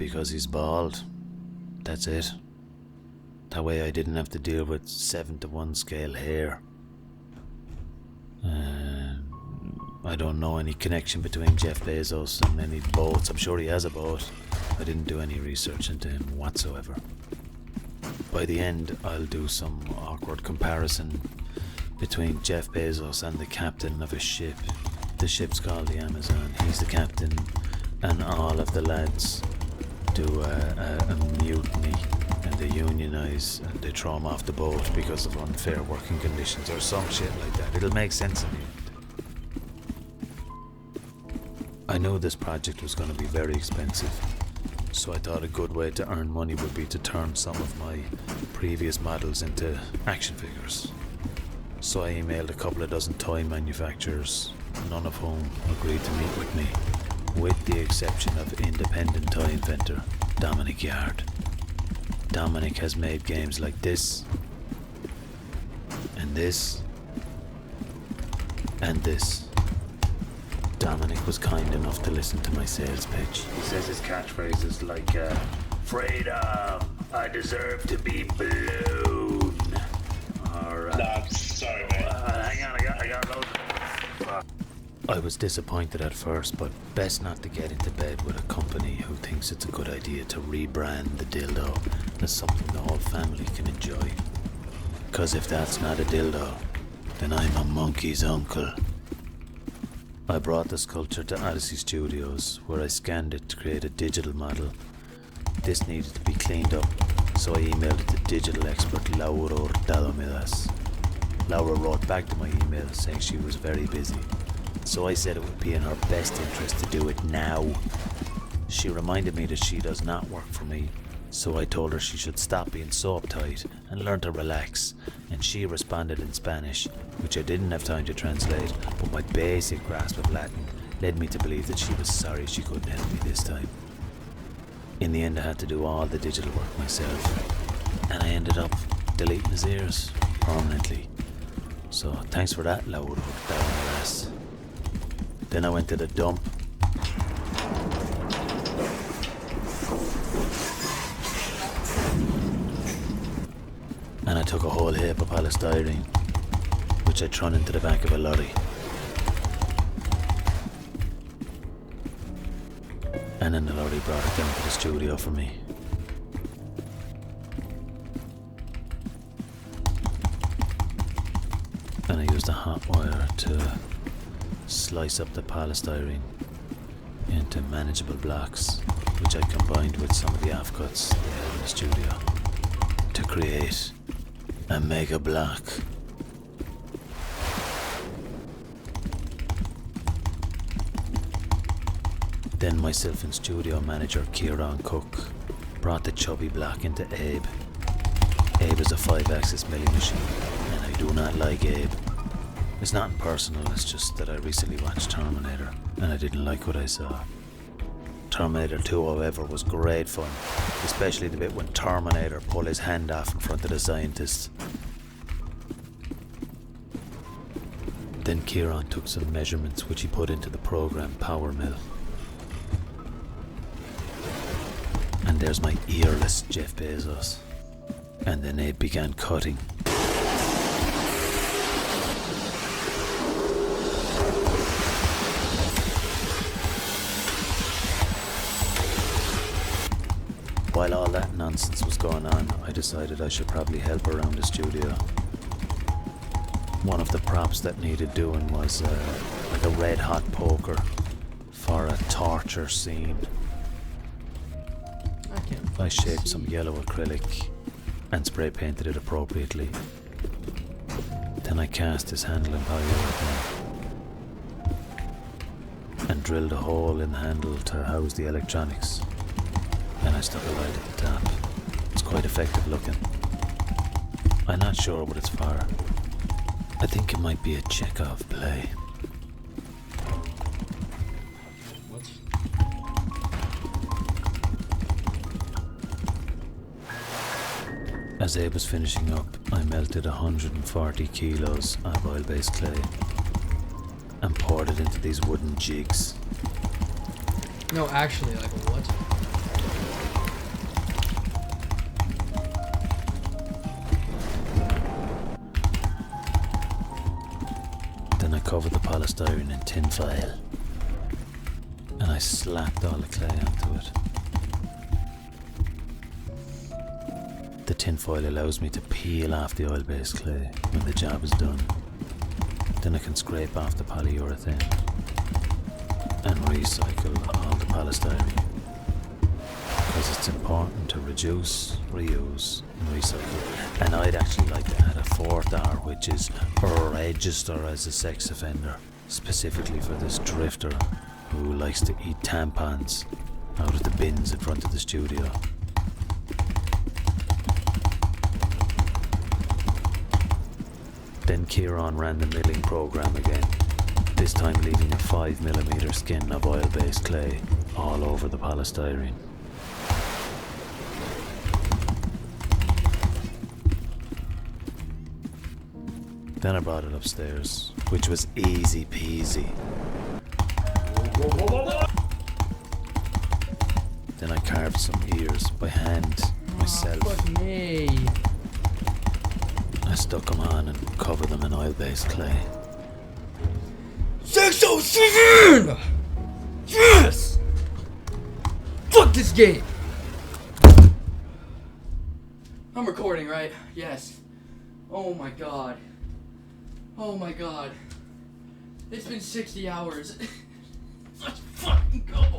Because he's bald. That's it. That way I didn't have to deal with 7-to-1 scale hair. I don't know any connection between Jeff Bezos and any boats. I'm sure he has a boat. I didn't do any research into him whatsoever. By the end, I'll do some awkward comparison between Jeff Bezos and the captain of a ship. The ship's called the Amazon. He's the captain, and all of the lads do a mutiny, and they unionize and they throw him off the boat because of unfair working conditions or some shit like that. It'll make sense in the end. I knew this project was going to be very expensive, so I thought a good way to earn money would be to turn some of my previous models into action figures. So I emailed a couple of dozen toy manufacturers, none of whom agreed to meet with me, with the exception of independent toy inventor Dominic Yard. Dominic has made games like this, and this, and this. Dominic was kind enough to listen to my sales pitch. He says his catchphrases like, freedom, I deserve to be blown. Or, No, I'm sorry, man. hang on, I got loads of... I was disappointed at first, but best not to get into bed with a company who thinks it's a good idea to rebrand the dildo as something the whole family can enjoy. 'Cause if that's not a dildo, then I'm a monkey's uncle. I brought the sculpture to Odyssey Studios, where I scanned it to create a digital model. This needed to be cleaned up, so I emailed it to digital expert Laura Dalomidas. Laura wrote back to my email saying she was very busy, so I said it would be in her best interest to do it now. She reminded me that she does not work for me, so I told her she should stop being so uptight and learn to relax, and she responded in Spanish, which I didn't have time to translate, but my basic grasp of Latin led me to believe that she was sorry she couldn't help me this time. In the end, I had to do all the digital work myself, and I ended up deleting his ears permanently. So thanks for that, Laura. Then I went to the dump. And I took a whole heap of polystyrene, which I'd thrown into the back of a lorry. And then the lorry brought it down to the studio for me. And I used a hot wire to slice up the polystyrene into manageable blocks, which I combined with some of the offcuts they had in the studio to create a mega block. Then myself and studio manager Kieran Cook brought the chubby block into Abe. Abe is a 5-axis milling machine, and I do not like Abe. It's not personal, it's just that I recently watched Terminator, and I didn't like what I saw. Terminator 2, however, was great fun, especially the bit when Terminator pulled his hand off in front of the scientist. Then Kieran took some measurements which he put into the program Power Mill. And there's my earless Jeff Bezos. And then Abe began cutting. While all that nonsense was going on, I decided I should probably help around the studio. One of the props that needed doing was like a red hot poker for a torture scene. I shaped some yellow acrylic and spray painted it appropriately. Then I cast his handle in polyurethane and drilled a hole in the handle to house the electronics. Then I stuck a light at the top. It's quite effective looking. I'm not sure what it's for. I think it might be a Chekhov play. What? As Abe was finishing up, I melted 140 kilos of oil-based clay and poured it into these wooden jigs. No, actually, like what? covered the polystyrene in tin foil and I slapped all the clay onto it. The tin foil allows me to peel off the oil-based clay when the job is done. Then I can scrape off the polyurethane and recycle all the polystyrene, because it's important to reduce, reuse and recycle. And I'd actually like to add a fourth R, which is register as a sex offender, specifically for this drifter who likes to eat tampons out of the bins in front of the studio. Then Kieran ran the milling program again, this time leaving a 5mm skin of oil-based clay all over the polystyrene. Then I brought it upstairs, which was easy peasy. Then I carved some ears by hand myself. Fuck me. I stuck them on and covered them in oil-based clay. 607! Yes! Fuck this game! I'm recording, right? Yes. Oh my god. Oh my god. It's been 60 hours. Let's fucking go!